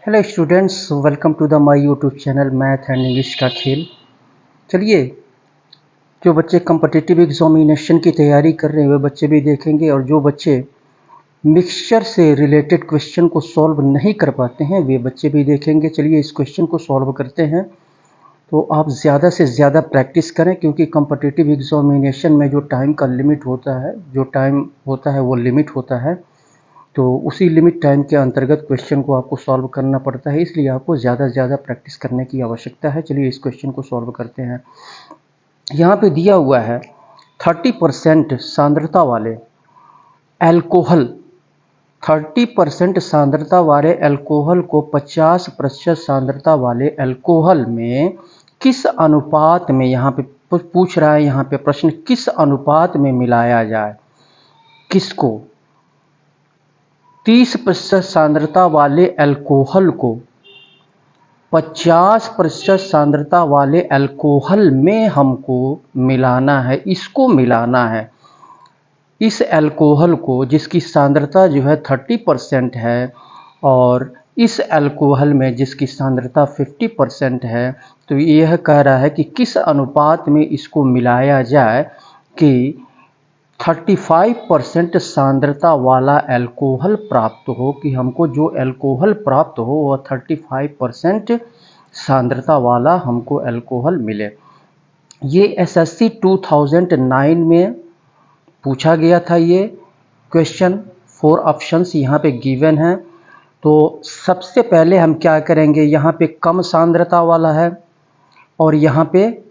Hello students, welcome to the my YouTube channel math and English का खेल। चलिए, जो बच्चे कम्पिटिटिव एग्जामिनेशन की तैयारी कर रहे हैं वे बच्चे भी देखेंगे, और जो बच्चे मिक्सचर से रिलेटेड क्वेश्चन को सॉल्व नहीं कर पाते हैं वे बच्चे भी देखेंगे। चलिए इस क्वेश्चन को सॉल्व करते हैं। तो आप ज़्यादा से ज़्यादा प्रैक्टिस करें, क्योंकि कम्पिटिटिव एग्जामिनेशन में जो टाइम का लिमिट होता है, जो टाइम होता है वो लिमिट होता है। तो उसी लिमिट टाइम के अंतर्गत क्वेश्चन को आपको सॉल्व करना पड़ता है, इसलिए आपको ज़्यादा से ज़्यादा प्रैक्टिस करने की आवश्यकता है। चलिए इस क्वेश्चन को सॉल्व करते हैं। यहाँ पे दिया हुआ है 30% सांद्रता वाले एल्कोहल, 30% सांद्रता वाले एल्कोहल को 50% सांद्रता वाले एल्कोहल में किस अनुपात में, यहाँ पे पूछ रहा है, यहाँ पे प्रश्न किस अनुपात में मिलाया जाए। किसको? 30% सांद्रता वाले एल्कोहल को 50% सांद्रता वाले एल्कोहल में हमको मिलाना है, इसको मिलाना है। इस एल्कोहल को, जिसकी सांद्रता जो है 30% है, और इस एल्कोहल में जिसकी सांद्रता 50% है, तो यह कह रहा है कि किस अनुपात में इसको मिलाया जाए कि 35% सांद्रता वाला एल्कोहल प्राप्त हो, कि हमको जो एल्कोहल प्राप्त हो वह 35% सांद्रता वाला हमको एल्कोहल मिले। ये एसएससी 2009 में पूछा गया था ये क्वेश्चन। 4 ऑप्शंस यहाँ पे गिवन हैं। तो सबसे पहले हम क्या करेंगे, यहाँ पे कम सांद्रता वाला है और यहाँ पे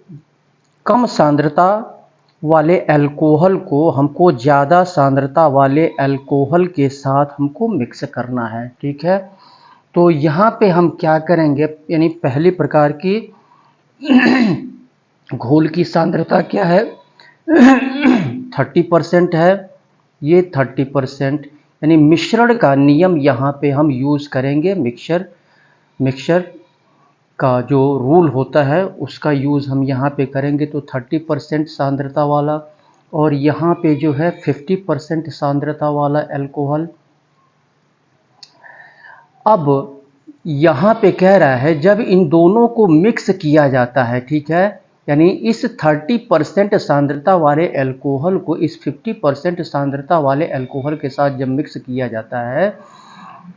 कम सांद्रता वाले एल्कोहल को हमको ज़्यादा सांद्रता वाले एल्कोहल के साथ हमको मिक्स करना है। ठीक है, तो यहाँ पे हम क्या करेंगे, यानी पहली प्रकार की घोल की सांद्रता क्या है 30% है, ये 30%, यानी मिश्रण का नियम यहाँ पे हम यूज़ करेंगे। मिक्सचर का जो रूल होता है उसका यूज़ हम यहाँ पे करेंगे। तो 30% सांद्रता वाला और यहाँ पे जो है 50% सांद्रता वाला एल्कोहल। अब यहाँ पे कह रहा है जब इन दोनों को मिक्स किया जाता है, ठीक है, यानी इस 30% सांद्रता वाले एल्कोहल को इस 50% सांद्रता वाले एल्कोहल के साथ जब मिक्स किया जाता है,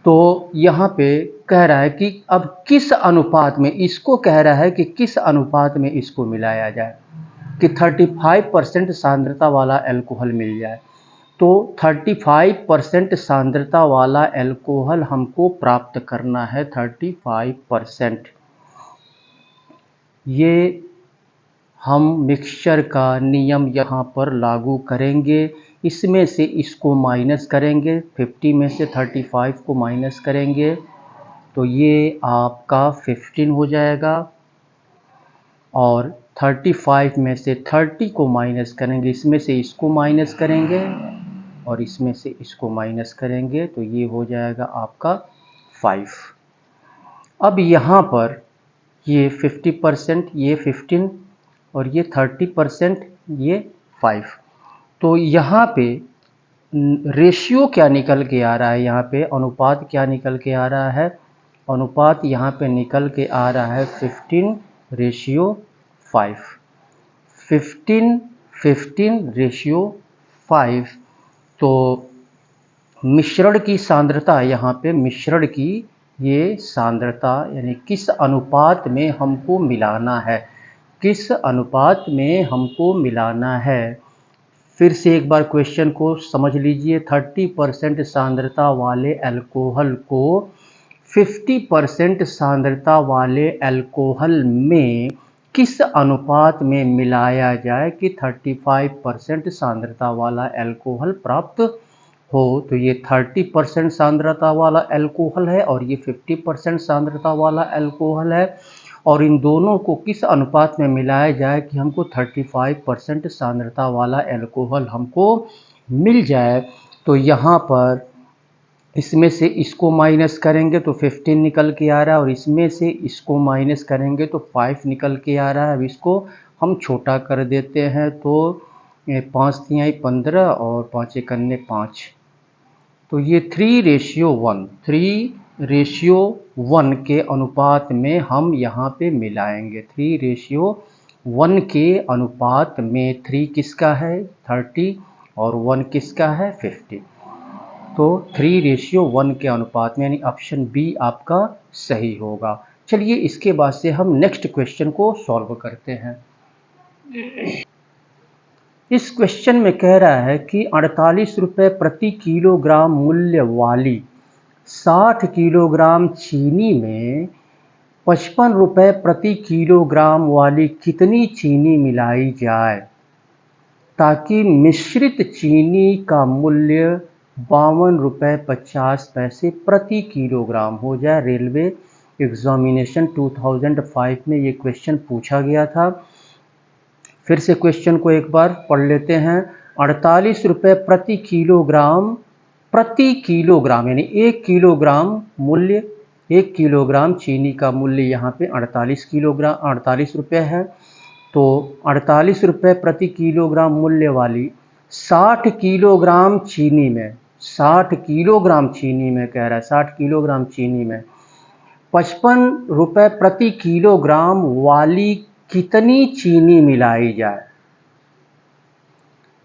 तो यहाँ पे कह रहा है कि अब किस अनुपात में, इसको कह रहा है कि किस अनुपात में इसको मिलाया जाए कि 35% सांद्रता वाला एल्कोहल मिल जाए। तो 35% सांद्रता वाला एल्कोहल हमको प्राप्त करना है। 35% ये हम मिक्सचर का नियम यहाँ पर लागू करेंगे। इसमें से इसको माइनस करेंगे, 50 में से 35 को माइनस करेंगे तो ये आपका 15 हो जाएगा, और 35 में से 30 को माइनस करेंगे, इसमें से इसको माइनस करेंगे और इसमें से इसको माइनस करेंगे, तो ये हो जाएगा आपका 5। अब यहाँ पर ये 50%, ये 15 और ये 30%, ये 5। तो यहाँ पे रेशियो क्या निकल के आ रहा है, यहाँ पे अनुपात क्या निकल के आ रहा है, अनुपात यहाँ पे निकल के आ रहा है 15:5। 15:5। तो मिश्रण की सांद्रता, यहाँ पे मिश्रण की ये सांद्रता, यानी किस अनुपात में हमको मिलाना है, किस अनुपात में हमको मिलाना है। फिर से एक बार क्वेश्चन को समझ लीजिए। 30% सांद्रता वाले एल्कोहल को 50% सांद्रता वाले एल्कोहल में किस अनुपात में मिलाया जाए कि 35% सांद्रता वाला एल्कोहल प्राप्त हो। तो ये 30% सांद्रता वाला एल्कोहल है और ये 50% सांद्रता वाला एल्कोहल है, और इन दोनों को किस अनुपात में मिलाया जाए कि हमको 35% सांद्रता वाला एल्कोहल हमको मिल जाए। तो यहाँ पर इसमें से इसको माइनस करेंगे तो 15 निकल के आ रहा है, और इसमें से इसको माइनस करेंगे तो 5 निकल के आ रहा है। अब इसको हम छोटा कर देते हैं, तो 5 तिहाई 15 और 5 एकन्ने 5, तो ये 3:1, 3 3:1 के अनुपात में हम यहाँ पे मिलाएंगे। 3:1 के अनुपात में 3 किसका है 30 और 1 किसका है 50। तो 3:1 के अनुपात में, यानी ऑप्शन बी आपका सही होगा। चलिए इसके बाद से हम नेक्स्ट क्वेश्चन को सॉल्व करते हैं। इस क्वेश्चन में कह रहा है कि 48 रुपये प्रति किलोग्राम मूल्य वाली 60 किलोग्राम चीनी में 55 रुपये प्रति किलोग्राम वाली कितनी चीनी मिलाई जाए ताकि मिश्रित चीनी का मूल्य 52 रुपये 50 पैसे प्रति किलोग्राम हो जाए। रेलवे एग्जामिनेशन 2005 में ये क्वेश्चन पूछा गया था। फिर से क्वेश्चन को एक बार पढ़ लेते हैं। 48 रुपये प्रति किलोग्राम यानी 1 किलोग्राम मूल्य, 1 किलोग्राम चीनी का मूल्य यहाँ पे 48 रुपये है। तो 48 रुपये प्रति किलोग्राम मूल्य वाली 60 किलोग्राम चीनी में, 60 किलोग्राम चीनी में कह रहा है, 60 किलोग्राम चीनी में 55 रुपये प्रति किलोग्राम वाली कितनी चीनी मिलाई जाए।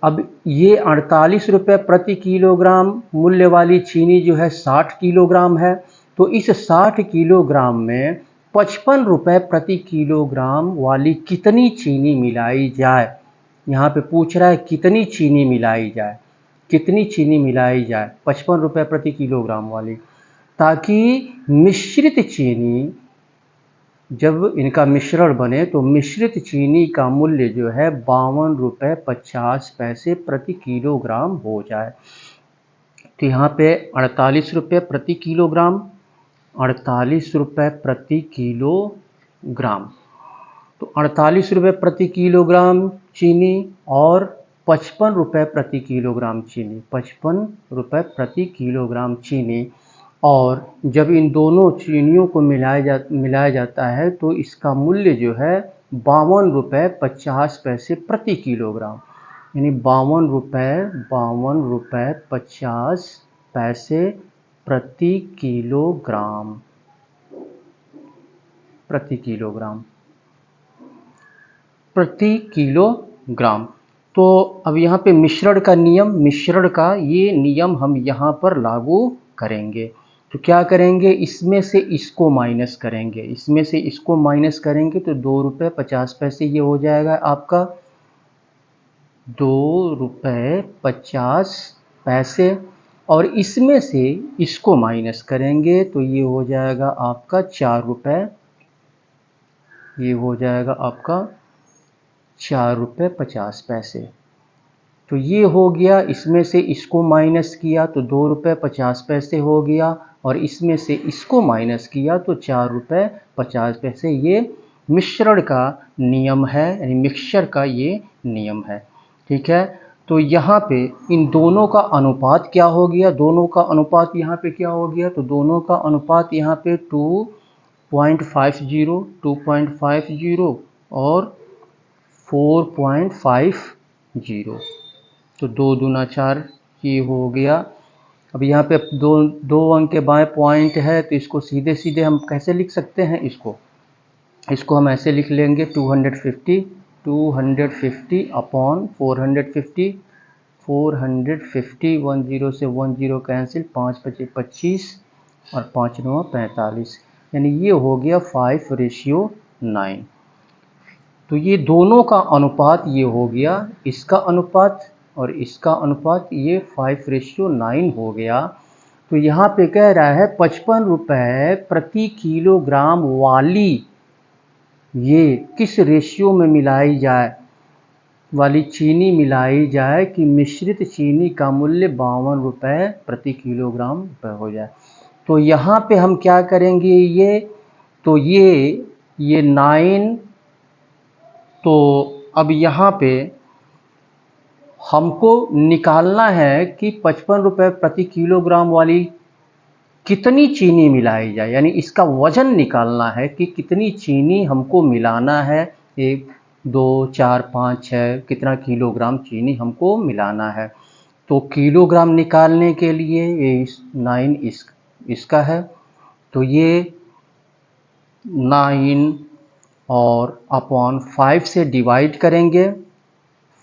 अब ये 48 रुपये प्रति किलोग्राम मूल्य वाली चीनी जो है 60 किलोग्राम है, तो इस 60 किलोग्राम में 55 रुपये प्रति किलोग्राम वाली कितनी चीनी मिलाई जाए। यहाँ पे पूछ रहा है कितनी चीनी मिलाई जाए, कितनी चीनी मिलाई जाए 55 रुपये प्रति किलोग्राम वाली, ताकि मिश्रित चीनी, जब इनका मिश्रण बने तो मिश्रित चीनी का मूल्य जो है 52 रुपये 50 पैसे प्रति किलोग्राम हो जाए। तो यहाँ पे 48 रुपये प्रति किलोग्राम, 48 रुपये प्रति किलोग्राम, तो 48 रुपये प्रति किलोग्राम चीनी और 55 रुपये प्रति किलोग्राम चीनी, 55 रुपये प्रति किलोग्राम चीनी, और जब इन दोनों चीनियों को मिलाया जाता है तो इसका मूल्य जो है 52 रुपये 50 पैसे प्रति किलोग्राम, यानी 52 रुपये 50 पैसे प्रति किलोग्राम, प्रति किलोग्राम। तो अब यहाँ पे मिश्रण का ये नियम हम यहाँ पर लागू करेंगे। तो क्या करेंगे, इसमें से इसको माइनस करेंगे, इसमें से इसको माइनस करेंगे तो 2 रुपये 50 पैसे ये हो जाएगा आपका 2 रुपये 50 पैसे, और इसमें से इसको माइनस करेंगे तो ये हो जाएगा आपका 4 रुपये, ये हो जाएगा आपका 4 रुपये 50 पैसे। तो ये हो गया, इसमें से इसको माइनस किया तो 2 रुपये 50 पैसे हो गया, और इसमें से इसको माइनस किया तो 4 रुपये 50 पैसे। ये मिश्रण का नियम है, यानी मिक्सचर का ये नियम है। ठीक है, तो यहाँ पे इन दोनों का अनुपात क्या हो गया, दोनों का अनुपात यहाँ पे क्या हो गया, तो दोनों का अनुपात यहाँ पे 2.50 और 4.50, तो 2 दूना 4 ये हो गया। अब यहाँ पे दो अंक के बाएं पॉइंट है, तो इसको सीधे सीधे हम कैसे लिख सकते हैं, इसको हम ऐसे लिख लेंगे 250 अपॉन 450, 10 से 10 कैंसिल, 5 × 5 = 25 और 5 × 9 = 45, यानी ये हो गया 5:9। तो ये दोनों का अनुपात ये हो गया, इसका अनुपात और इसका अनुपात, ये 5:9 हो गया। तो यहाँ पे कह रहा है 55 रुपये प्रति किलोग्राम वाली ये किस रेशियो में मिलाई जाए, वाली चीनी मिलाई जाए कि मिश्रित चीनी का मूल्य 52 रुपये प्रति किलोग्राम हो जाए। तो यहाँ पे हम क्या करेंगे, ये 9, तो अब यहाँ पे हमको निकालना है कि 55 रुपये प्रति किलोग्राम वाली कितनी चीनी मिलाई जाए, यानी इसका वजन निकालना है कि कितनी चीनी हमको मिलाना है, 1 2 4 5 6 कितना किलोग्राम चीनी हमको मिलाना है। तो किलोग्राम निकालने के लिए ये 9 इसका है, तो ये 9 और अपॉन 5 से डिवाइड करेंगे,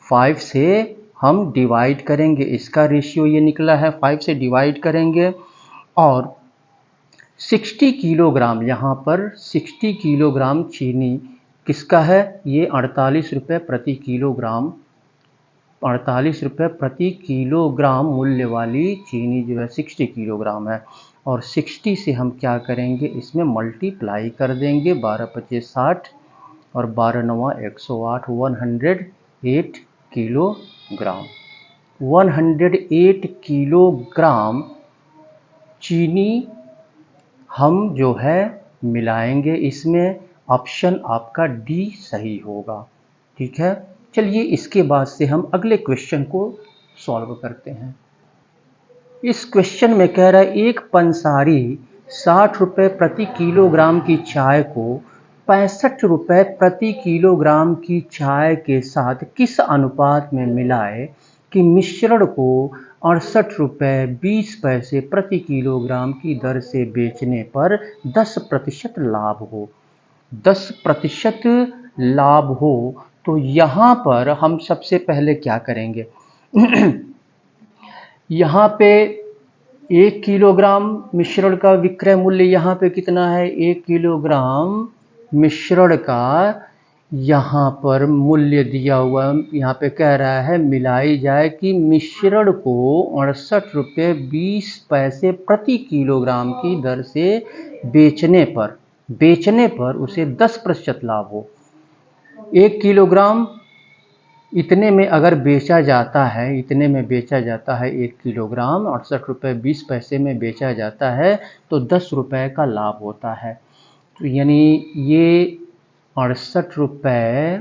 5 से हम डिवाइड करेंगे, इसका रेशियो ये निकला है, 5 से डिवाइड करेंगे और 60 किलोग्राम, यहाँ पर 60 किलोग्राम चीनी किसका है, ये 48 रुपये प्रति किलोग्राम, 48 रुपये प्रति किलोग्राम मूल्य वाली चीनी जो है 60 किलोग्राम है। और 60 से हम क्या करेंगे, इसमें मल्टीप्लाई कर देंगे, 12 पच्चीस 60 और 12 नवा 108, 108 किलोग्राम, 108 किलोग्राम चीनी हम जो है मिलाएंगे इसमें। ऑप्शन आपका डी सही होगा। ठीक है, चलिए इसके बाद से हम अगले क्वेश्चन को सॉल्व करते हैं। इस क्वेश्चन में कह रहा है एक पंसारी 60 रुपये प्रति किलोग्राम की चाय को 65 रुपये प्रति किलोग्राम की चाय के साथ किस अनुपात में मिलाए कि मिश्रण को 68 रुपये 20 पैसे प्रति किलोग्राम की दर से बेचने पर 10% लाभ हो। 10% लाभ हो तो यहाँ पर हम सबसे पहले क्या करेंगे यहाँ पे 1 किलोग्राम मिश्रण का विक्रय मूल्य यहाँ पे कितना है, 1 किलोग्राम मिश्रण का यहाँ पर मूल्य दिया हुआ, यहाँ पे कह रहा है मिलाई जाए कि मिश्रण को 68 रुपये 20 पैसे प्रति किलोग्राम की दर से बेचने पर उसे 10% लाभ हो। 1 किलोग्राम इतने में अगर बेचा जाता है, इतने में बेचा जाता है 1 किलोग्राम 68 रुपये 20 पैसे में बेचा जाता है तो 10 रुपये का लाभ होता है। तो यानी ये 68 रुपये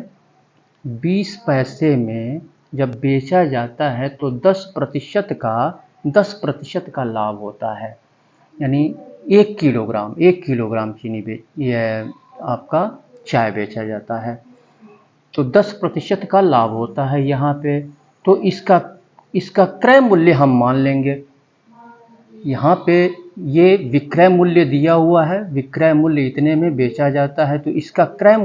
20 पैसे में जब बेचा जाता है तो 10% का लाभ होता है। यानी 1 किलोग्राम चीनी ये आपका चाय बेचा जाता है तो 10% का लाभ होता है यहाँ पे। तो इसका क्रय मूल्य हम मान लेंगे। यहाँ पे ये विक्रय मूल्य दिया हुआ है, विक्रय मूल्य इतने में बेचा जाता है तो इसका क्रय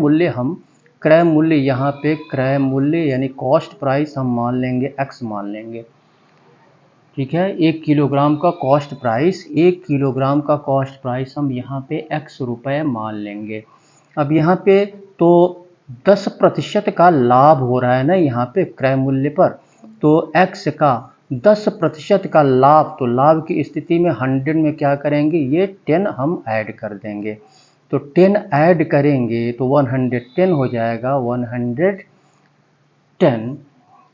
मूल्य यहाँ पे क्रय मूल्य यानी कॉस्ट प्राइस हम मान लेंगे, x मान लेंगे। ठीक है, 1 किलोग्राम का कॉस्ट प्राइस हम यहाँ पे x रुपये मान लेंगे। अब यहाँ पे तो 10% का लाभ हो रहा है ना यहाँ पे क्रय मूल्य पर, तो x का 10% का लाभ, तो लाभ की स्थिति में 100 में क्या करेंगे, ये 10 हम ऐड कर देंगे। तो 10 ऐड करेंगे तो 110 हो जाएगा, 110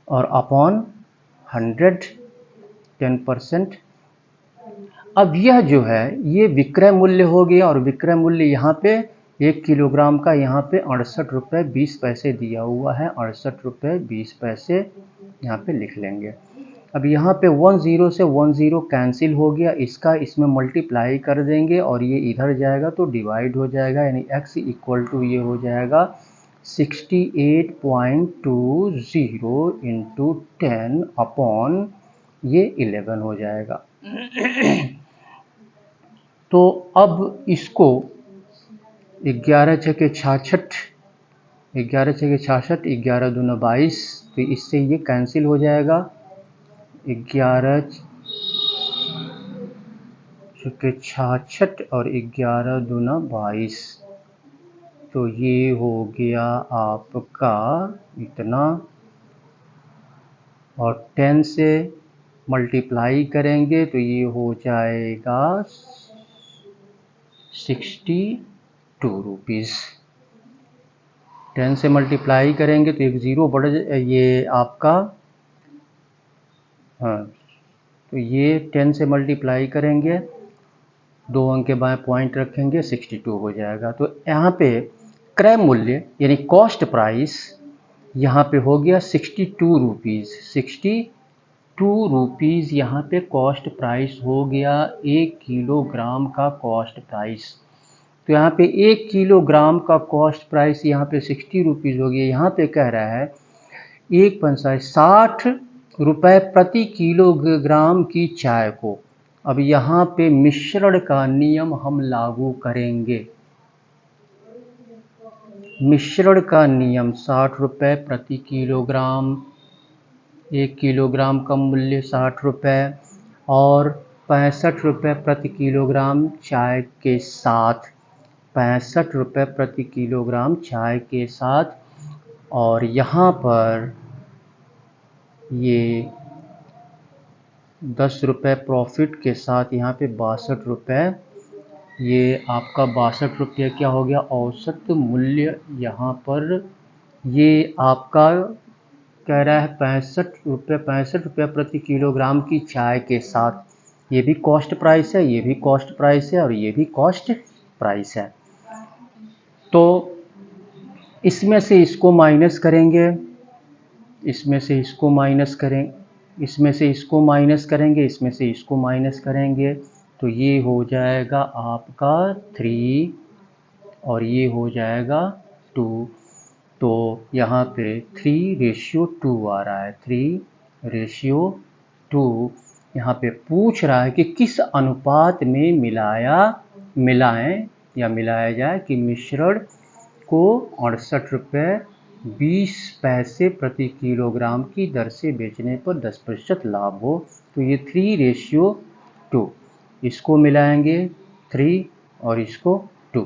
और अपॉन 100 10%। अब यह जो है ये विक्रय मूल्य हो गया और विक्रय मूल्य यहाँ पे 1 किलोग्राम का यहाँ पे 68 रुपये 20 पैसे दिया हुआ है, 68 रुपये 20 पैसे यहाँ पे लिख लेंगे। अब यहाँ पे 10 से 10 कैंसिल हो गया, इसका इसमें मल्टीप्लाई कर देंगे और ये इधर जाएगा तो डिवाइड हो जाएगा, यानी x इक्वल टू ये हो जाएगा 68.20 इंटू 10 अपॉन ये 11 हो जाएगा। तो अब इसको 11 छके 66, 11 छके 66, 11 दूना 22, तो इससे ये कैंसिल हो जाएगा। 11 छके 66 और 11 दूना 22, तो ये हो गया आपका इतना, और 10 से मल्टीप्लाई करेंगे तो ये हो जाएगा 62 रुपीज़। 10 से मल्टीप्लाई करेंगे तो एक ज़ीरो बढ़ ये आपका, हाँ, तो ये 10 से मल्टीप्लाई करेंगे, 2 अंक के बाएं पॉइंट रखेंगे, 62 हो जाएगा। तो यहाँ पे क्रय मूल्य यानी कॉस्ट प्राइस यहाँ पे हो गया 62 रुपीज़, 62 रुपीज़ यहाँ पे कॉस्ट प्राइस हो गया 1 किलोग्राम का कॉस्ट प्राइस। तो यहाँ पे 1 किलोग्राम का कॉस्ट प्राइस यहाँ पे 60 रुपीज़ हो गया। यहाँ पे कह रहा है एक पंसाई 60 रुपये प्रति किलोग्राम की चाय को अब यहाँ पे मिश्रण का नियम हम लागू करेंगे। मिश्रण का नियम 60 रुपये प्रति किलोग्राम, 1 किलोग्राम का मूल्य 60 रुपये और 65 रुपये प्रति किलोग्राम चाय के साथ, 65 रुपये प्रति किलोग्राम चाय के साथ। और यहाँ पर ये 10 रुपये प्रॉफिट के साथ यहाँ पे 62 रुपये, ये आपका 62 रुपये क्या हो गया औसत मूल्य। यहाँ पर ये आपका कह रहा है 65 रुपये प्रति किलोग्राम की चाय के साथ। ये भी कॉस्ट प्राइस है, ये भी कॉस्ट प्राइस है और ये भी कॉस्ट प्राइस है। तो इसमें से इसको माइनस करेंगे, इसमें से इसको माइनस करें, इसमें से इसको माइनस करेंगे, इसमें से इसको माइनस करेंगे, तो ये हो जाएगा आपका 3 और ये हो जाएगा 2। तो यहाँ पे 3:2 आ रहा है, 3:2। यहाँ पे पूछ रहा है कि किस अनुपात में मिलाएं या मिलाया जाए कि मिश्रण को 68 रुपये 20 पैसे प्रति किलोग्राम की दर से बेचने पर 10% लाभ हो। तो ये 3:2, इसको मिलाएंगे 3 और इसको 2,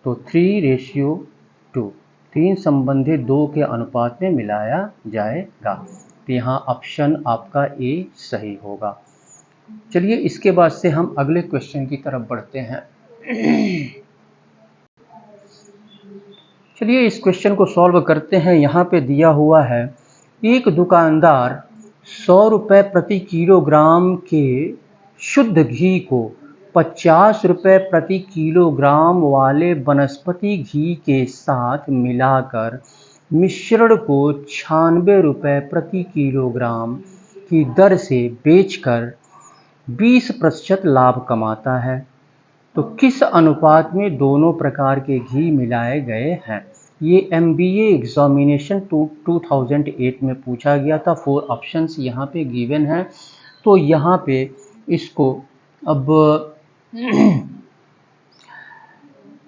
तो 3:2, 3 संबंधित 2 के अनुपात में मिलाया जाएगा। तो यहाँ ऑप्शन आपका ए सही होगा। चलिए इसके बाद से हम अगले क्वेश्चन की तरफ बढ़ते हैं। चलिए इस क्वेश्चन को सॉल्व करते हैं। यहाँ पे दिया हुआ है एक दुकानदार 100 रुपये प्रति किलोग्राम के शुद्ध घी को 50 रुपये प्रति किलोग्राम वाले वनस्पति घी के साथ मिलाकर मिश्रण को 96 रुपये प्रति किलोग्राम की दर से बेचकर 20% लाभ कमाता है। तो किस अनुपात में दोनों प्रकार के घी मिलाए गए हैं? ये MBA एग्जामिनेशन 2008 में पूछा गया था। 4 ऑप्शंस यहाँ पे गिवन है। तो यहाँ पे इसको अब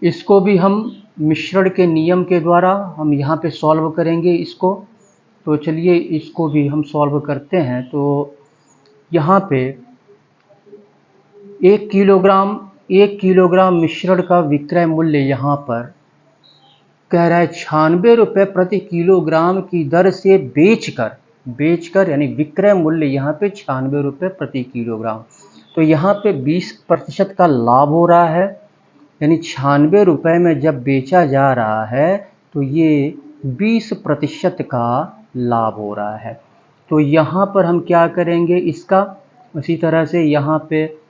इसको भी हम मिश्रण के नियम के द्वारा हम यहाँ पे सॉल्व करेंगे इसको। तो चलिए इसको भी हम सॉल्व करते हैं। तो यहाँ पे 1 किलोग्राम मिश्रण का विक्रय मूल्य यहाँ पर कह रहा है 96 रुपये प्रति किलोग्राम की दर से बेचकर यानी विक्रय मूल्य यहाँ पे 96 रुपये प्रति किलोग्राम। तो यहाँ पे 20% का लाभ हो रहा है, यानी 96 रुपये में जब बेचा जा रहा है तो ये 20% का लाभ हो रहा है। तो यहाँ पर हम क्या करेंगे इसका, उसी तरह से यहाँ पे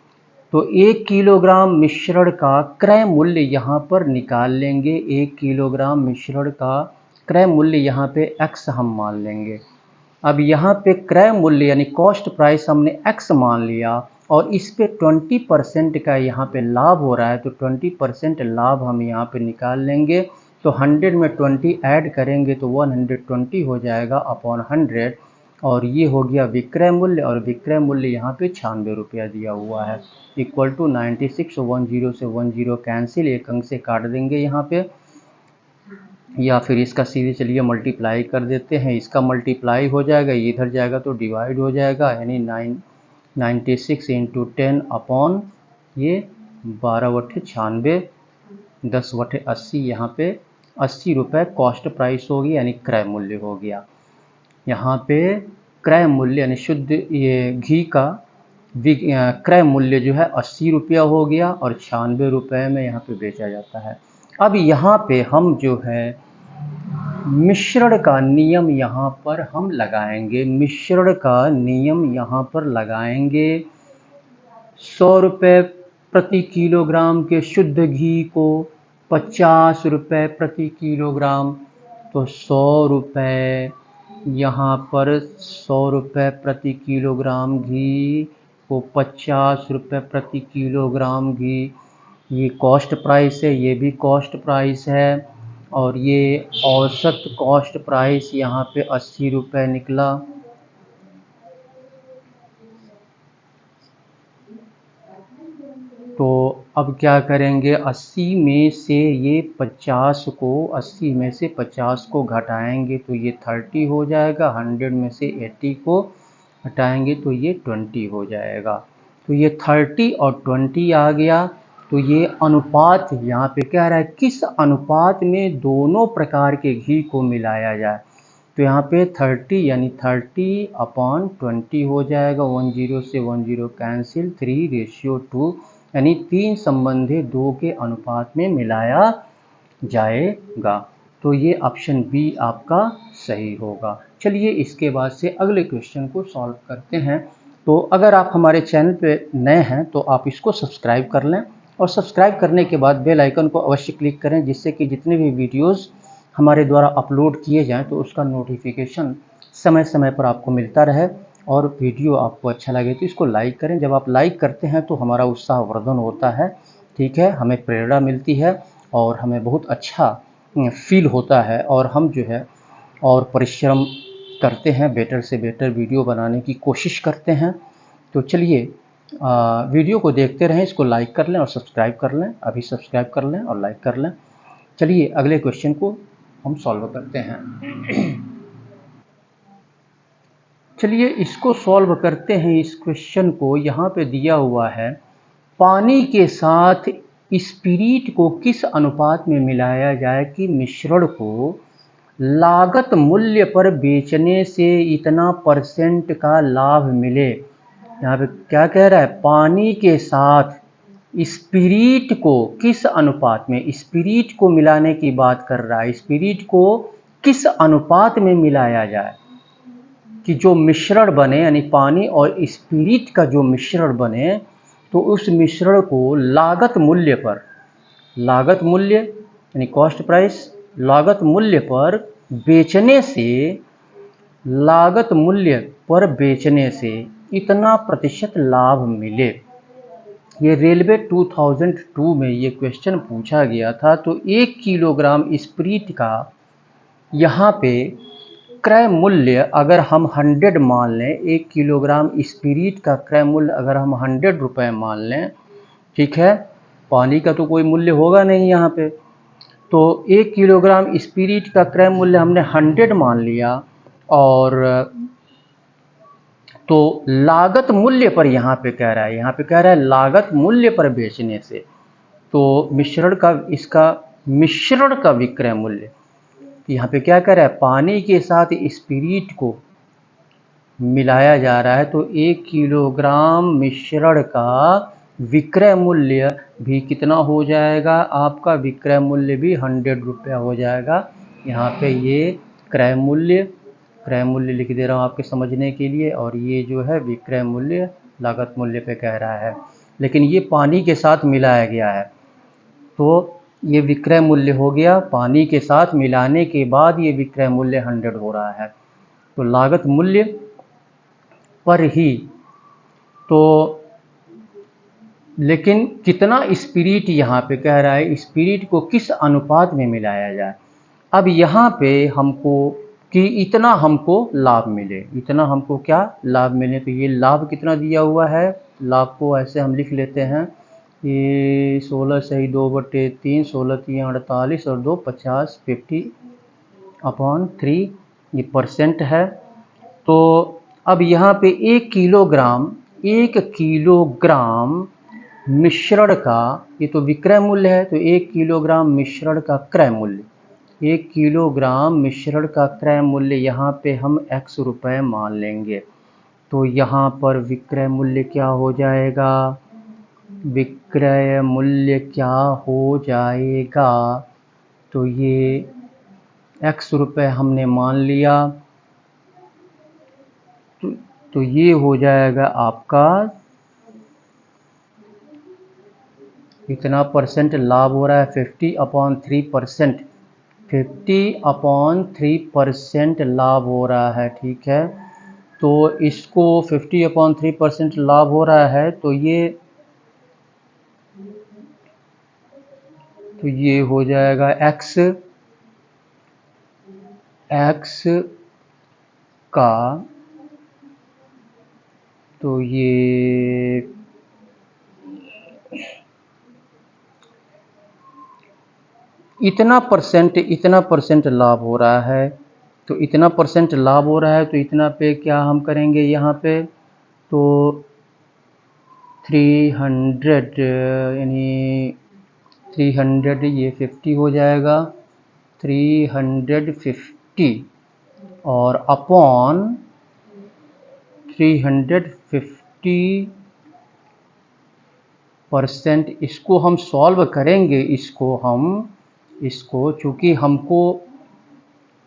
तो 1 किलोग्राम मिश्रण का क्रय मूल्य यहाँ पर निकाल लेंगे। 1 किलोग्राम मिश्रण का क्रय मूल्य यहाँ पे x हम मान लेंगे। अब यहाँ पे क्रय मूल्य यानी कॉस्ट प्राइस हमने x मान लिया और इस पे 20% का यहाँ पे लाभ हो रहा है, तो 20% लाभ हम यहाँ पे निकाल लेंगे। तो 100 में 20 ऐड करेंगे तो 120 हो जाएगा अपॉन 100 और ये हो गया विक्रय मूल्य और विक्रय मूल्य यहाँ पे 96 रुपया दिया हुआ है इक्वल टू 96। 10 से 10 कैंसिल, एक अंक से काट देंगे यहाँ पे, या फिर इसका सीधे चलिए मल्टीप्लाई कर देते हैं। इसका मल्टीप्लाई हो जाएगा, इधर जाएगा तो डिवाइड हो जाएगा, यानी 96 × 10 अपॉन ये 12/96, 10/80, यहाँ पे 80 रुपये कॉस्ट प्राइस होगी यानी क्रय मूल्य हो गया। यहाँ पे क्रय मूल्य यानी शुद्ध ये घी का क्रय मूल्य जो है 80 रुपया हो गया और 96 रुपये में यहाँ पे बेचा जाता है। अब यहाँ पे हम जो है मिश्रण का नियम यहाँ पर हम लगाएंगे, मिश्रण का नियम यहाँ पर लगाएंगे। 100 रुपये प्रति किलोग्राम के शुद्ध घी को 50 रुपये प्रति किलोग्राम, तो 100 रुपये यहाँ पर 100 रुपये प्रति किलोग्राम घी को 50 रुपये प्रति किलोग्राम घी, ये कॉस्ट प्राइस है, ये भी कॉस्ट प्राइस है और ये औसत कॉस्ट प्राइस यहाँ पे 80 रुपये निकला। तो अब क्या करेंगे, 80 में से ये 50 को 80 में से 50 को घटाएंगे तो ये 30 हो जाएगा। 100 में से 80 को हटाएंगे तो ये 20 हो जाएगा। तो ये 30 और 20 आ गया। तो ये अनुपात यहाँ पे कह रहा है किस अनुपात में दोनों प्रकार के घी को मिलाया जाए। तो यहाँ पे 30 यानी 30/20 हो जाएगा। 10 से 10 कैंसिल, 3:2 यानी 3 संबंधी 2 के अनुपात में मिलाया जाएगा। तो ये ऑप्शन बी आपका सही होगा। चलिए इसके बाद से अगले क्वेश्चन को सॉल्व करते हैं। तो अगर आप हमारे चैनल पे नए हैं तो आप इसको सब्सक्राइब कर लें, और सब्सक्राइब करने के बाद बेल आइकन को अवश्य क्लिक करें, जिससे कि जितने भी वीडियोस हमारे द्वारा अपलोड किए जाएं तो उसका नोटिफिकेशन समय समय पर आपको मिलता रहे। और वीडियो आपको अच्छा लगे तो इसको लाइक करें। जब आप लाइक करते हैं तो हमारा उत्साहवर्धन होता है, ठीक है, हमें प्रेरणा मिलती है और हमें बहुत अच्छा फील होता है, और हम जो है और परिश्रम करते हैं, बेटर से बेटर वीडियो बनाने की कोशिश करते हैं। तो चलिए वीडियो को देखते रहें, इसको लाइक कर लें और सब्सक्राइब कर लें। अभी सब्सक्राइब कर लें और लाइक कर लें। चलिए अगले क्वेश्चन को हम सॉल्व करते हैं। चलिए इसको सॉल्व करते हैं। इस क्वेश्चन को यहाँ पे दिया हुआ है, पानी के साथ स्पिरिट को किस अनुपात में मिलाया जाए कि मिश्रण को लागत मूल्य पर बेचने से इतना % का लाभ मिले। यहाँ पे क्या कह रहा है, पानी के साथ स्पिरिट को किस अनुपात में, स्पिरिट को मिलाने की बात कर रहा है, स्पिरिट को किस अनुपात में मिलाया जाए कि जो मिश्रण बने, यानी पानी और स्पिरिट का जो मिश्रण बने, तो उस मिश्रण को लागत मूल्य पर, लागत मूल्य यानी कॉस्ट प्राइस, लागत मूल्य पर बेचने से, लागत मूल्य पर बेचने से इतना % लाभ मिले। ये रेलवे 2002 में ये क्वेश्चन पूछा गया था। तो 1 किलोग्राम स्पिरिट का यहाँ पे क्रय मूल्य अगर हम 100 मान लें, 1 किलोग्राम स्पिरिट का क्रय मूल्य अगर हम 100 रुपये मान लें, ठीक है, पानी का तो कोई मूल्य होगा नहीं यहाँ पे। तो 1 किलोग्राम स्पिरिट का क्रय मूल्य हमने 100 मान लिया, और तो लागत मूल्य पर यहाँ पे कह रहा है, यहाँ पे कह रहा है लागत मूल्य पर बेचने से, तो मिश्रण का, इसका मिश्रण का विक्रय मूल्य, यहाँ पे क्या कह रहा है, पानी के साथ स्पिरिट को मिलाया जा रहा है। तो 1 किलोग्राम मिश्रण का विक्रय मूल्य भी कितना हो जाएगा, आपका विक्रय मूल्य भी 100 रुपया हो जाएगा। यहाँ पे ये क्रय मूल्य लिख दे रहा हूँ आपके समझने के लिए, और ये जो है विक्रय मूल्य लागत मूल्य पे कह रहा है, लेकिन ये पानी के साथ मिलाया गया है। तो ये विक्रय मूल्य हो गया, पानी के साथ मिलाने के बाद ये विक्रय मूल्य 100 हो रहा है। तो लागत मूल्य पर ही, तो लेकिन कितना स्पिरिट यहाँ पे कह रहा है, स्पिरिट को किस अनुपात में मिलाया जाए। अब यहाँ पे हमको कि इतना हमको लाभ मिले, इतना हमको क्या लाभ मिले। तो ये लाभ कितना दिया हुआ है, लाभ को ऐसे हम लिख लेते हैं, ये 16 सही 2/3, 16 3 48 और 2 50, 50/3 ये % है। तो अब यहाँ पे 1 किलोग्राम मिश्रण का, ये तो विक्रय मूल्य है, तो 1 किलोग्राम मिश्रण का क्रय मूल्य, 1 किलोग्राम मिश्रण का क्रय मूल्य यहाँ पे हम x रुपये मान लेंगे। तो यहाँ पर विक्रय मूल्य क्या हो जाएगा, विक्रय मूल्य क्या हो जाएगा, तो ये x रुपये हमने मान लिया। तो ये हो जाएगा आपका, इतना % लाभ हो रहा है, 50/3%, 50/3% लाभ हो रहा है, ठीक है। तो इसको 50/3% लाभ हो रहा है, तो ये हो जाएगा x का, तो ये इतना परसेंट लाभ हो रहा है, तो इतना परसेंट लाभ हो रहा है, तो इतना पे क्या हम करेंगे यहाँ पे, तो 300 यानी 300 ये 50 हो जाएगा, 350 और अपॉन 350%। इसको हम सॉल्व करेंगे, इसको चूँकि हमको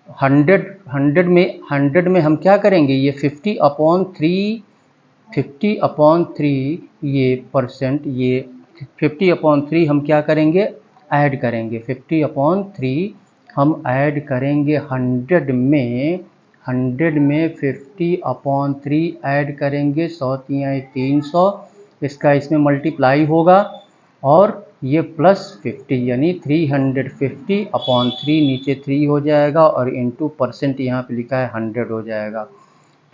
100 में हम क्या करेंगे, ये 50/3 ये परसेंट, ये 50/3 हम क्या करेंगे, ऐड करेंगे। 50/3 हम ऐड करेंगे 100 में 50/3 ऐड करेंगे, 100×300, इसका इसमें मल्टीप्लाई होगा और ये +50 यानी 350/3 नीचे 3 हो जाएगा और इंटू परसेंट यहाँ पे लिखा है 100 हो जाएगा।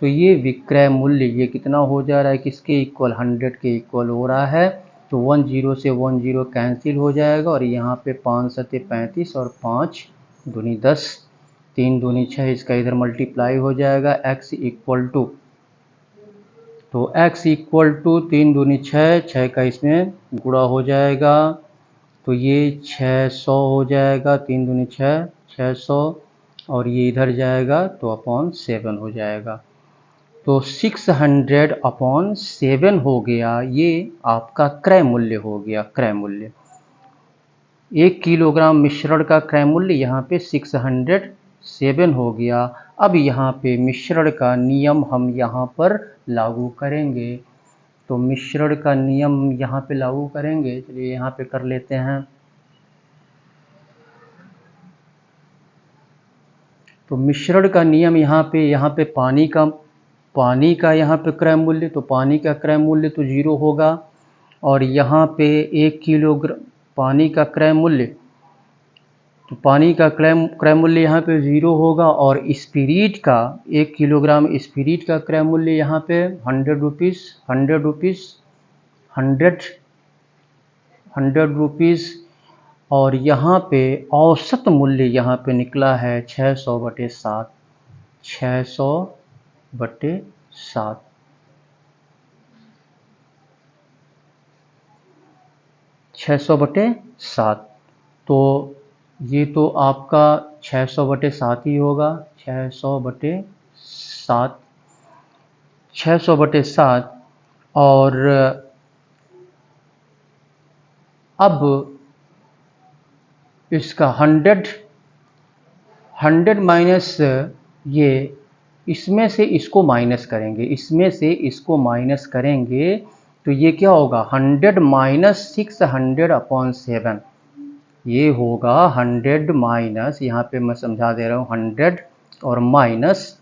तो ये विक्रय मूल्य ये कितना हो जा रहा है, किसके इक्वल, 100 के इक्वल हो रहा है। तो 10 से 10 कैंसिल हो जाएगा और यहाँ पे 5 सत्ते 35 और 5 दूनी 10, 3 दूनी 6, इसका इधर मल्टीप्लाई हो जाएगा। x इक्वल टू, तो x इक्वल टू 3 दूनी 6, 6 का इसमें गुणा हो जाएगा, तो ये 600 हो जाएगा, 3 दूनी 6, 600 और ये इधर जाएगा तो अपॉन 7 हो जाएगा। तो 600/7 हो गया, ये आपका क्रय मूल्य हो गया। क्रय मूल्य 1 किलोग्राम मिश्रण का क्रय मूल्य यहाँ पे 607 हो गया। अब यहाँ पे मिश्रण का नियम हम यहाँ पर लागू करेंगे, तो मिश्रण का नियम यहाँ पे लागू करेंगे। चलिए यहाँ पे कर लेते हैं। तो मिश्रण का नियम यहाँ पे पानी का यहाँ पे क्रय मूल्य, तो पानी का क्रय मूल्य तो 0 होगा और यहाँ पे 1 किलोग्राम पानी का क्रय मूल्य, तो पानी का क्रय मूल्य यहाँ पे 0 होगा और स्पिरिट का 1 किलोग्राम स्पिरिट का क्रय मूल्य यहाँ पे 100 रुपीज़ और यहाँ पे औसत मूल्य यहाँ पे निकला है 600/7। 600/7 600/7, तो ये तो आपका 600/7 ही होगा। 600/7 600/7 और अब इसका 100 माइनस ये, इसमें से इसको माइनस करेंगे, तो ये क्या होगा, 100 माइनस 600/7, ये होगा 100 माइनस, यहाँ पे मैं समझा दे रहा हूँ, 100 और माइनस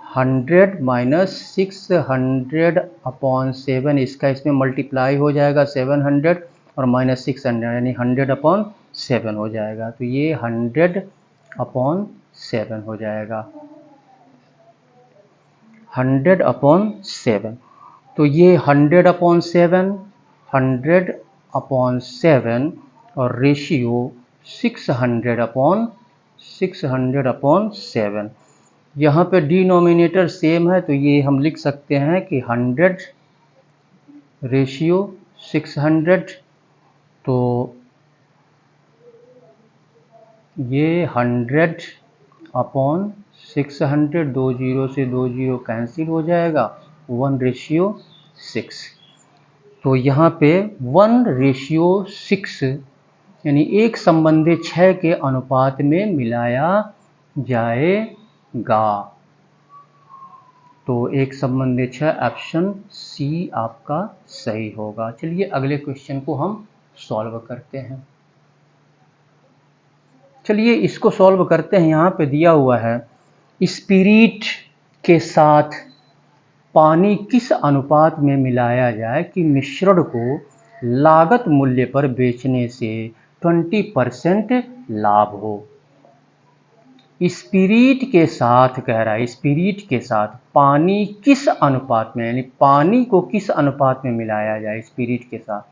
600/7, इसका इसमें मल्टीप्लाई हो जाएगा 700 और माइनस 600 यानी 100/7 हो जाएगा। तो ये 100/7 हो जाएगा, 100/7। तो ये 100/7 और रेशियो 600/7। यहाँ पे डिनोमिनेटर सेम है, तो ये हम लिख सकते हैं कि 100/600। तो ये 100/600, 2 0 से 2 0 कैंसिल हो जाएगा, 1/6। तो यहाँ पे 1/6 यानी 1:6 के अनुपात में मिलाया जाएगा। तो 1:6, ऑप्शन सी आपका सही होगा। चलिए अगले क्वेश्चन को हम सॉल्व करते हैं। चलिए इसको सॉल्व करते हैं। यहाँ पे दिया हुआ है, स्पिरिट के साथ पानी किस अनुपात में मिलाया जाए कि मिश्रण को लागत मूल्य पर बेचने से 20% लाभ हो। स्पिरिट के साथ कह रहा है, स्पिरिट के साथ पानी किस अनुपात में, यानी पानी को किस अनुपात में मिलाया जाए स्पिरिट के साथ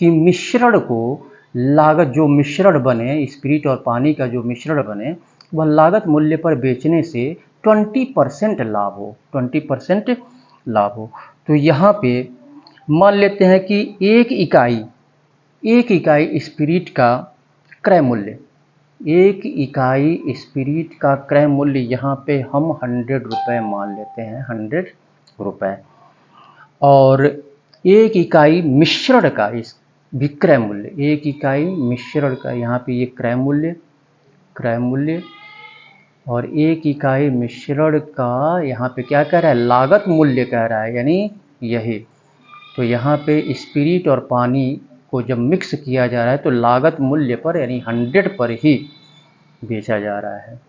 कि मिश्रण को लागत जो मिश्रण बने, स्पिरिट और पानी का जो मिश्रण बने, वह लागत मूल्य पर बेचने से 20% लाभ हो, 20% लाभ हो। तो यहाँ पे मान लेते हैं कि एक इकाई स्पिरिट का क्रय मूल्य, एक इकाई स्पिरिट का क्रय मूल्य यहाँ पे हम 100 रुपये मान लेते हैं, 100 रुपये। और एक इकाई मिश्रण का इस विक्रय मूल्य, एक इकाई मिश्रण का यहाँ पे ये क्रय मूल्य और एक इकाई मिश्रण का यहाँ पे क्या कह रहा है, लागत मूल्य कह रहा है, यानी यही। तो यहाँ पे स्पिरिट और पानी को जब मिक्स किया जा रहा है तो लागत मूल्य पर यानी 100 पर ही बेचा जा रहा है।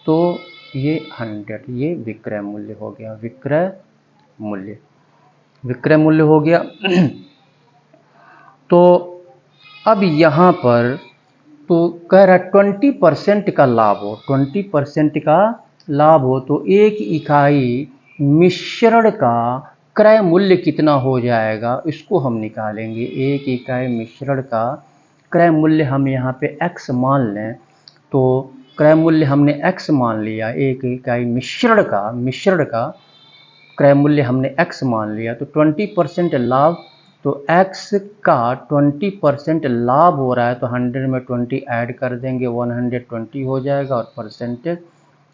तो ये 100 ये विक्रय मूल्य हो गया, विक्रय मूल्य हो गया। तो अब यहाँ पर तो कह रहा है 20% का लाभ हो, 20% का लाभ हो, तो एक इकाई मिश्रण का क्रय मूल्य कितना हो जाएगा, इसको हम निकालेंगे। एक इकाई मिश्रण का क्रय मूल्य हम यहाँ पे x मान लें, तो क्रय मूल्य हमने x मान लिया, एक इकाई मिश्रण का क्रय मूल्य हमने x मान लिया, तो 20% लाभ, तो x का 20% लाभ हो रहा है, तो 100 में 20 ऐड कर देंगे, 120 हो जाएगा, और परसेंटेज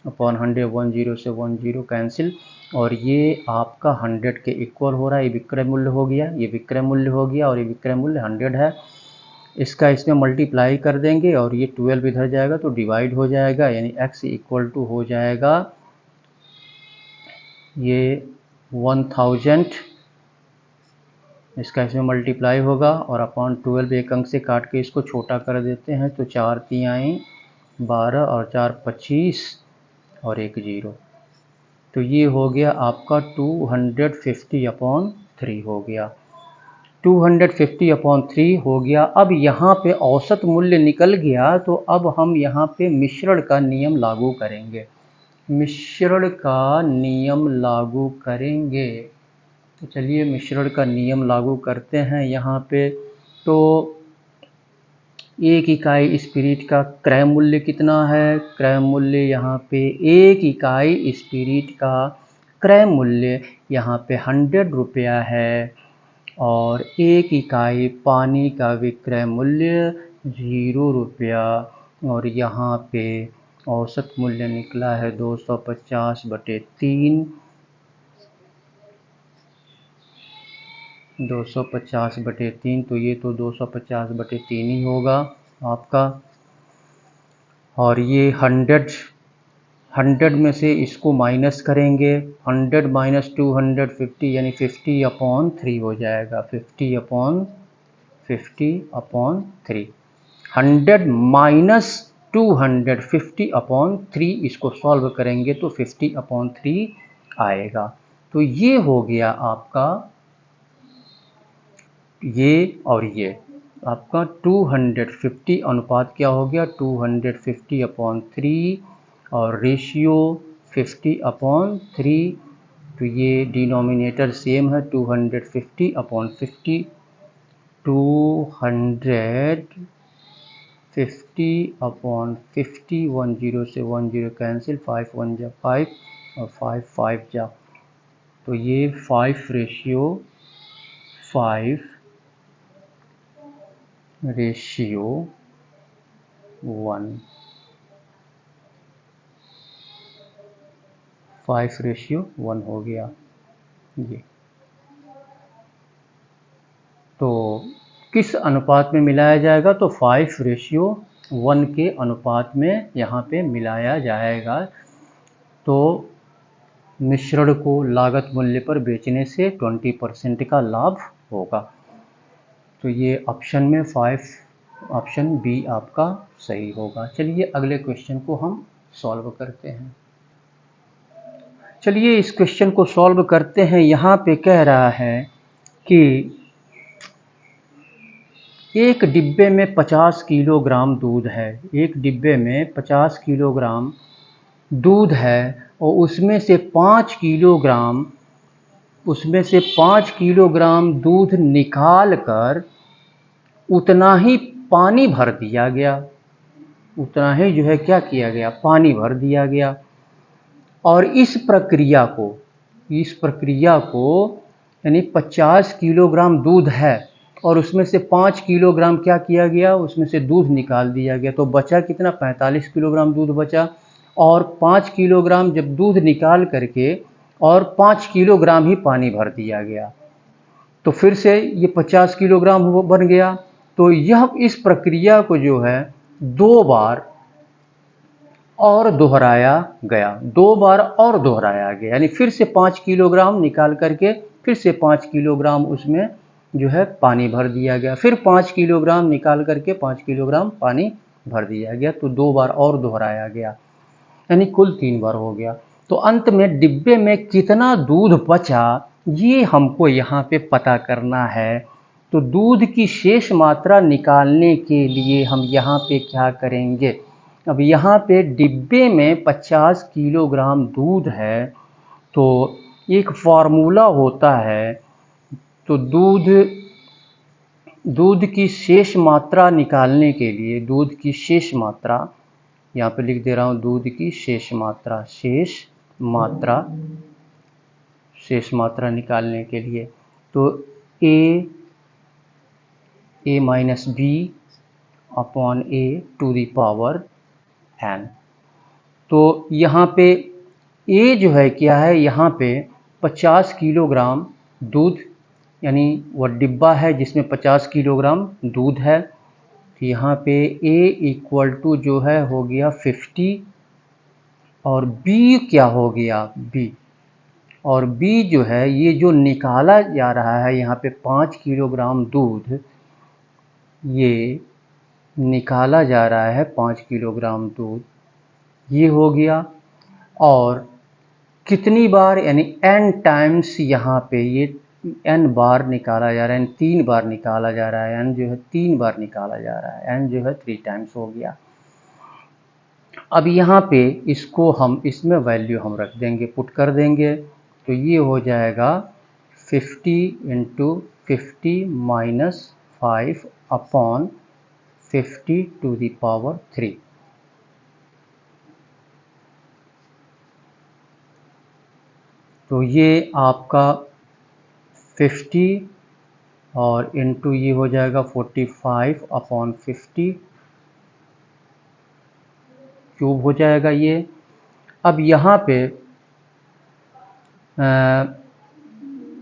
अपॉन 100, 10 से 10 कैंसिल, और ये आपका 100 के इक्वल हो रहा है। ये विक्रय मूल्य हो गया, ये विक्रय मूल्य हो गया, और ये विक्रय मूल्य 100 है। इसका इसमें मल्टीप्लाई कर देंगे और ये 12 इधर जाएगा तो डिवाइड हो जाएगा, यानी x इक्वल टू हो जाएगा ये 1000, इसका इसमें मल्टीप्लाई होगा, और अपॉन 12 एक अंक से काट के इसको छोटा कर देते हैं, तो 4 तिहाई 12 और 4 25 और 1 0, तो ये हो गया आपका 250/3 हो गया, 250/3 हो गया। अब यहाँ पे औसत मूल्य निकल गया, तो अब हम यहाँ पे मिश्रण का नियम लागू करेंगे, तो चलिए मिश्रण का नियम लागू करते हैं यहाँ पे। तो एक इकाई स्पिरिट का क्रय मूल्य कितना है, क्रय मूल्य यहाँ पे एक इकाई स्पिरिट का क्रय मूल्य यहाँ पे 100 रुपया है, और एक इकाई पानी का विक्रय मूल्य 0 रुपया, और यहाँ पे औसत मूल्य निकला है 250/3, 250/3, तो ये तो 250/3 ही होगा आपका। और ये 100 में से इसको माइनस करेंगे, 100 माइनस 250 यानी 50/3 हो जाएगा, 50/3, 100 माइनस 250/3, इसको सॉल्व करेंगे तो 50/3 आएगा। तो ये हो गया आपका, ये और ये आपका 250 अनुपात क्या हो गया, 250/3 और रेशियो 50/3, तो ये डिनोमिनेटर सेम है, 250/50, 250/50, 10 से 10 कैंसिल, 5 1 जा 5 और 5 5 जा, तो ये 5/5 रेशियो 1, 5/1 हो गया ये। तो किस अनुपात में मिलाया जाएगा, तो 5/1 के अनुपात में यहाँ पे मिलाया जाएगा। तो मिश्रण को लागत मूल्य पर बेचने से 20% का लाभ होगा। तो ये ऑप्शन में 5, ऑप्शन बी आपका सही होगा। चलिए अगले क्वेश्चन को हम सॉल्व करते हैं। चलिए इस क्वेश्चन को सॉल्व करते हैं। यहाँ पे कह रहा है कि एक डिब्बे में 50 किलोग्राम दूध है, एक डिब्बे में 50 किलोग्राम दूध है, और उसमें से 5 किलोग्राम दूध निकाल कर उतना ही पानी भर दिया गया, उतना ही जो है क्या किया गया, पानी भर दिया गया। और इस प्रक्रिया को यानी 50 किलोग्राम दूध है और उसमें से 5 किलोग्राम क्या किया गया, उसमें से दूध निकाल दिया गया, तो बचा कितना, 45 किलोग्राम दूध बचा। और 5 किलोग्राम जब दूध निकाल करके और 5 किलोग्राम ही पानी भर दिया गया, तो फिर से ये 50 किलोग्राम वो बन गया। तो यह इस प्रक्रिया को जो है 2 बार और दोहराया गया, 2 बार और दोहराया गया, यानी फिर से 5 किलोग्राम निकाल करके फिर से 5 किलोग्राम उसमें जो है पानी भर दिया गया, फिर 5 किलोग्राम निकाल करके 5 किलोग्राम पानी भर दिया गया, तो 2 बार और दोहराया गया, यानी कुल 3 बार हो गया। तो अंत में डिब्बे में कितना दूध बचा ये हमको यहाँ पे पता करना है। तो दूध की शेष मात्रा निकालने के लिए हम यहाँ पे क्या करेंगे, अब यहाँ पे डिब्बे में 50 किलोग्राम दूध है, तो एक फार्मूला होता है, तो दूध की शेष मात्रा निकालने के लिए, दूध की शेष मात्रा यहाँ पे लिख दे रहा हूँ, दूध की शेष मात्रा निकालने के लिए, तो a minus B upon a to the power n। तो यहाँ पे a जो है क्या है, यहाँ पे 50 किलोग्राम दूध, यानी वह डिब्बा है जिसमें 50 किलोग्राम दूध है, तो यहाँ पे a इक्वल टू जो है हो गया 50, और b क्या हो गया, b, और b जो है ये जो निकाला जा रहा है यहाँ पे 5 किलोग्राम दूध, ये निकाला जा रहा है 5 किलोग्राम दूध, ये हो गया। और कितनी बार, यानी n टाइम्स यहाँ पे ये n बार निकाला जा रहा है, 3 बार निकाला जा रहा है, n जो है 3 बार निकाला जा रहा है, n जो है 3 टाइम्स हो गया। अब यहाँ पे इसको हम इसमें वैल्यू हम रख देंगे, पुट कर देंगे, तो ये हो जाएगा 50 into 50 minus 5 upon 50 to the power 3। तो ये आपका 50 और इंटू ये हो जाएगा 45 अपॉन 50 क्यूब हो जाएगा ये। अब यहाँ पे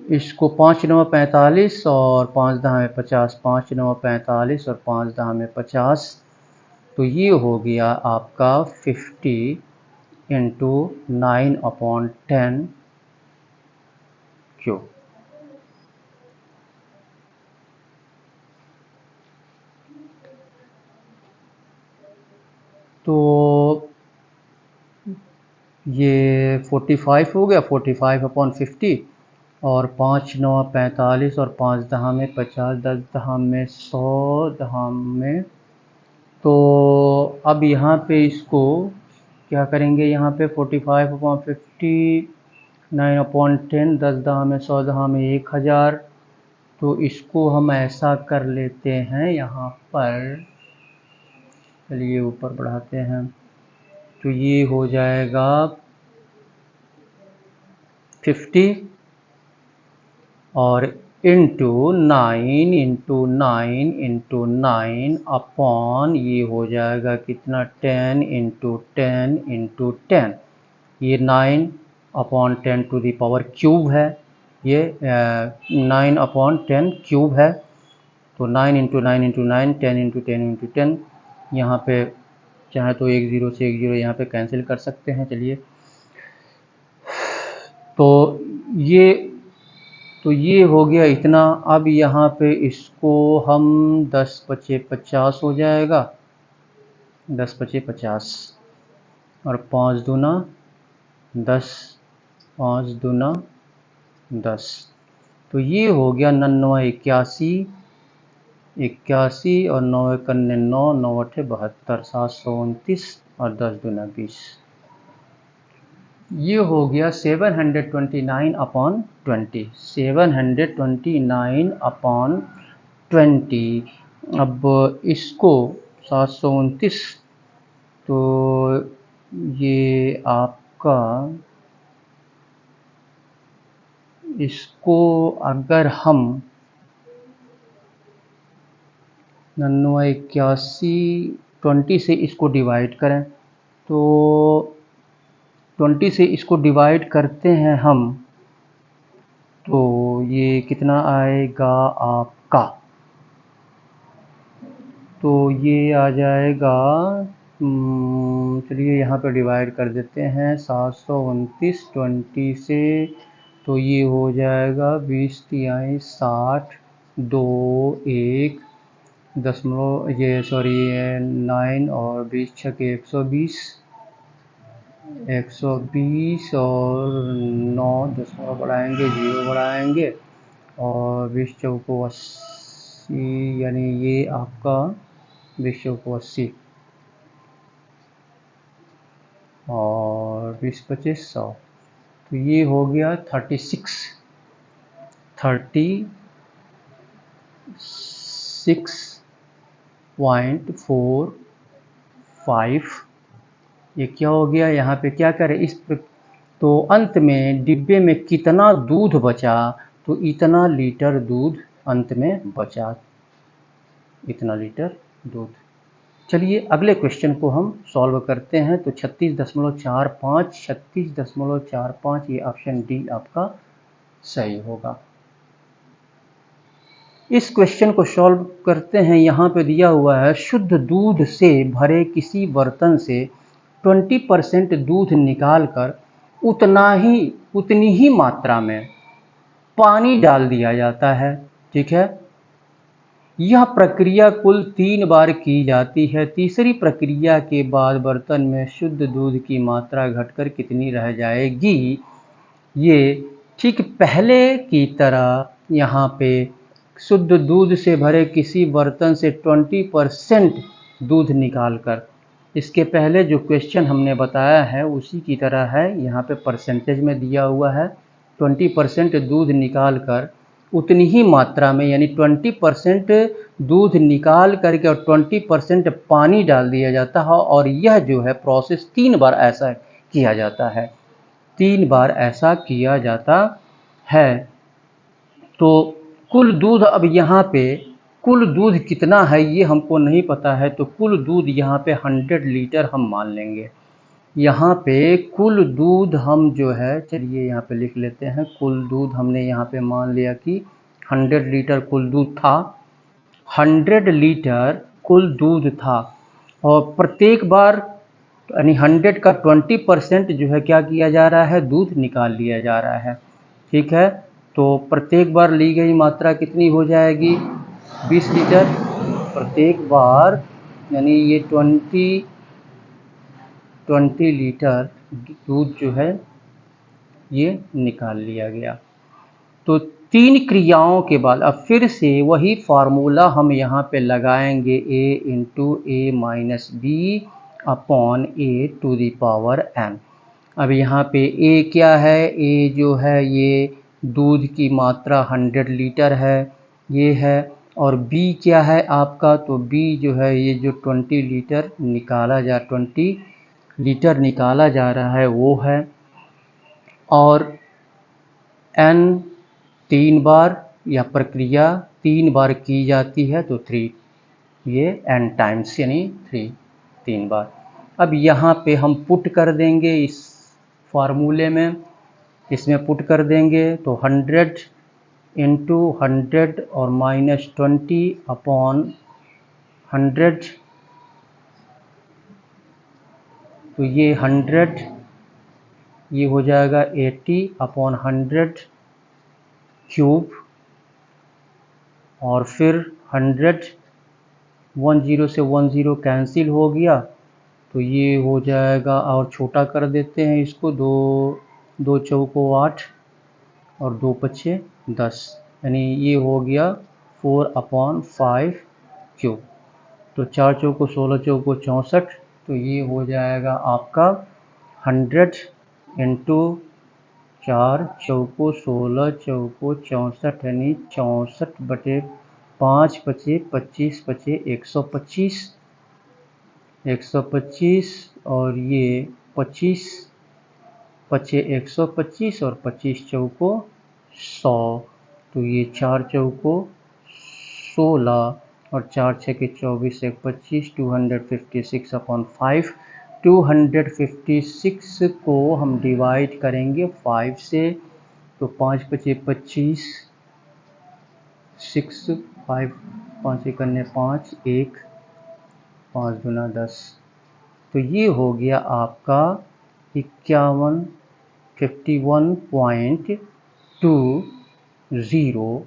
इसको 5 9 45 और 5 10 में 50, 5 9 45 और 5 10 में 50, तो ये हो गया आपका 50 इंटू 9 अपॉन 10 क्यूब। तो ये 45 हो गया, 45 अपॉन 50, और 5 9 45 और 5 10 में 50, 10 10 में 100, 10 में, तो अब यहाँ पे इसको क्या करेंगे, यहाँ पे 45 अपॉन 50, 9 अपॉन 10, 10 10 में 100, 10 में 1000, तो इसको हम ऐसा कर लेते हैं यहाँ पर, चलिए ऊपर बढ़ाते हैं, तो ये हो जाएगा 50 और इंटू 9 इंटू 9 इंटू 9 अपॉन ये हो जाएगा कितना, 10 इंटू 10 इंटू 10, ये 9 upon 10 to the power cube है, ये 9 अपॉन 10 क्यूब है, तो 9 इंटू 9 इंटू 9, 10 इंटू 10 इंटू 10, यहाँ पे चाहे तो 1 0 से 1 0 यहाँ पे कैंसिल कर सकते हैं, चलिए। तो ये हो गया इतना। अब यहाँ पे इसको हम 10 पचे 50 हो जाएगा, 10 पचे 50 और 5 दूना 10, 5 दूना 10, तो ये हो गया 99 81, 81 और 9 1 9, 9 8 72, 729 और 10 दूना 20, ये हो गया 729 अपॉन 20, 729 अपॉन 20 अब इसको 729, तो ये आपका, इसको अगर हम 9981 20 से इसको डिवाइड करें, तो 20 से इसको डिवाइड करते हैं हम, तो ये कितना आएगा आपका, तो ये आ जाएगा, चलिए यहाँ पे डिवाइड कर देते हैं 729 20 से, तो ये हो जाएगा 20 तिहाई 60, 2 1 दशमलव, ये सॉरी 9 और 20 छके 120, 120 और 9 दशमलव बढ़ाएंगे, 0 बढ़ाएंगे, और 20 चौको 80, यानी ये आपका 20 चौको 80 और 20 25 100, तो ये हो गया 36.45। ये क्या हो गया, यहाँ पे क्या करें तो अंत में डिब्बे में कितना दूध बचा, तो इतना लीटर दूध अंत में बचा, इतना लीटर दूध। चलिए अगले क्वेश्चन को हम सॉल्व करते हैं। तो 36.45 ये ऑप्शन डी आपका सही होगा। इस क्वेश्चन को सॉल्व करते हैं। यहाँ पे दिया हुआ है शुद्ध दूध से भरे किसी बर्तन से 20% दूध निकालकर उतनी ही मात्रा में पानी डाल दिया जाता है। ठीक है, यह प्रक्रिया कुल 3 बार की जाती है। तीसरी प्रक्रिया के बाद बर्तन में शुद्ध दूध की मात्रा घटकर कितनी रह जाएगी। ये ठीक पहले की तरह यहाँ पे शुद्ध दूध से भरे किसी बर्तन से 20% दूध निकालकर, इसके पहले जो क्वेश्चन हमने बताया है उसी की तरह है। यहाँ पे परसेंटेज में दिया हुआ है 20% दूध निकालकर उतनी ही मात्रा में, यानी 20% दूध निकाल करके और 20% पानी डाल दिया जाता है, और यह जो है प्रोसेस 3 बार ऐसा किया जाता है, 3 बार ऐसा किया जाता है। तो कुल दूध, अब यहाँ पे कुल दूध कितना है ये हमको नहीं पता है, तो कुल दूध यहाँ पे 100 लीटर हम मान लेंगे। यहाँ पे कुल दूध हम जो है, चलिए यहाँ पे लिख लेते हैं, कुल दूध हमने यहाँ पे मान लिया कि 100 लीटर कुल दूध था, 100 लीटर कुल दूध था, और प्रत्येक बार यानी 100 का 20% जो है क्या किया जा रहा है, दूध निकाल लिया जा रहा है। ठीक है, तो प्रत्येक बार ली गई मात्रा कितनी हो जाएगी, 20 लीटर प्रत्येक बार, यानी ये 20 लीटर दूध जो है ये निकाल लिया गया। तो 3 क्रियाओं के बाद अब फिर से वही फार्मूला हम यहाँ पे लगाएंगे, a into A minus B upon A to the power n। अब यहाँ पे a क्या है, a जो है ये दूध की मात्रा 100 लीटर है ये है, और b क्या है आपका, तो b जो है ये जो 20 लीटर निकाला जा रहा है वो है, और n 3 बार, यह प्रक्रिया 3 बार की जाती है, तो 3, ये n टाइम्स यानी 3 बार। अब यहाँ पे हम पुट कर देंगे इस फार्मूले में, इसमें पुट कर देंगे, तो 100 इंटू 100 और माइनस 20 अपॉन 100, तो ये 100 ये हो जाएगा 80 अपॉन 100 क्यूब, और फिर 100, 10 से 10 कैंसिल हो गया, तो ये हो जाएगा, और छोटा कर देते हैं इसको, 2 चौको 8 और 2 पच्छे 10, यानी ये हो गया 4/5 क्यूब। तो 4 चौको 16 चौको 64, तो ये हो जाएगा आपका 100 इंटू 4 चौको 16 चौको 64, यानी 64/5 5 पचे 25 पचे 125, 125 और ये 25 पचे 125 और 25 चौको 100, तो ये 4 चौको 16 और 4 छके 24 एक 25, 256/5। 256 को हम डिवाइड करेंगे 5 से, तो 5 पचे 25, 6 5 5 एकन्ने 5 1 5 गुना 10, तो ये हो गया आपका 51 51.20।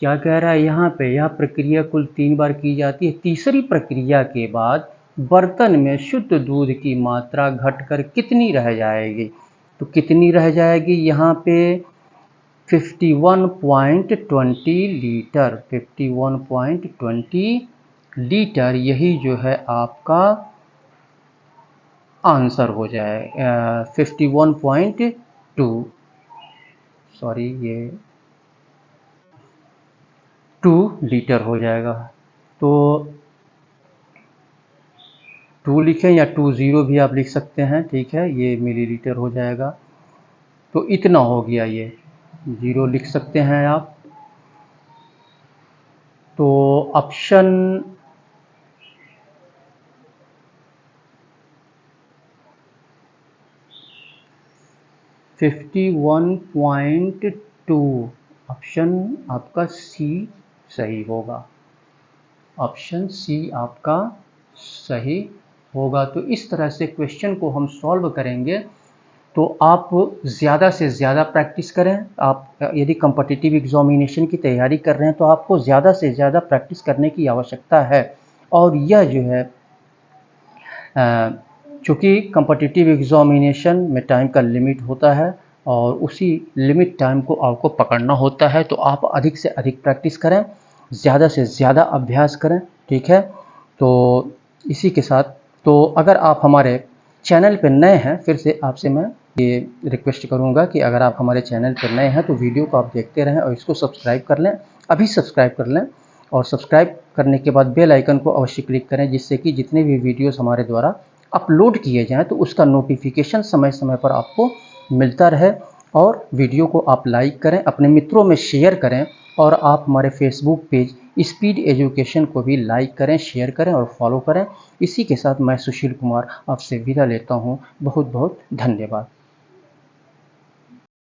क्या कह रहा है यहाँ पे, यह प्रक्रिया कुल 3 बार की जाती है। तीसरी प्रक्रिया के बाद बर्तन में शुद्ध दूध की मात्रा घटकर कितनी रह जाएगी, तो कितनी रह जाएगी यहाँ पे 51.20 लीटर। 51.20 लीटर, यही जो है आपका आंसर हो जाए 51.2, सॉरी ये 2 लीटर हो जाएगा। तो 2 लिखें या 20 भी आप लिख सकते हैं, ठीक है, ये मिलीलीटर हो जाएगा। तो इतना हो गया, ये 0 लिख सकते हैं आप। तो ऑप्शन (51.2) ऑप्शन आपका सी सही होगा। ऑप्शन सी आपका सही होगा। तो इस तरह से क्वेश्चन को हम सॉल्व करेंगे। तो आप ज़्यादा से ज़्यादा प्रैक्टिस करें। आप यदि कॉम्पिटिटिव एग्जामिनेशन की तैयारी कर रहे हैं तो आपको ज़्यादा से ज़्यादा प्रैक्टिस करने की आवश्यकता है। और यह जो है चूँकि कॉम्पिटिटिव एग्जामिनेशन में टाइम का लिमिट होता है और उसी लिमिट टाइम को आपको पकड़ना होता है, तो आप अधिक से अधिक प्रैक्टिस करें, ज़्यादा से ज़्यादा अभ्यास करें, ठीक है। तो इसी के साथ, तो अगर आप हमारे चैनल पर नए हैं, फिर से आपसे मैं ये रिक्वेस्ट करूंगा कि अगर आप हमारे चैनल पर नए हैं तो वीडियो को आप देखते रहें और इसको सब्सक्राइब कर लें, अभी सब्सक्राइब कर लें। और सब्सक्राइब करने के बाद बेल आइकन को अवश्य क्लिक करें, जिससे कि जितने भी वीडियोस हमारे द्वारा अपलोड किए जाएं तो उसका नोटिफिकेशन समय समय पर आपको मिलता रहे। और वीडियो को आप लाइक करें, अपने मित्रों में शेयर करें, और आप हमारे फेसबुक पेज स्पीड एजुकेशन को भी लाइक करें, शेयर करें और फॉलो करें। इसी के साथ मैं सुशील कुमार आपसे विदा लेता हूँ। बहुत बहुत धन्यवाद।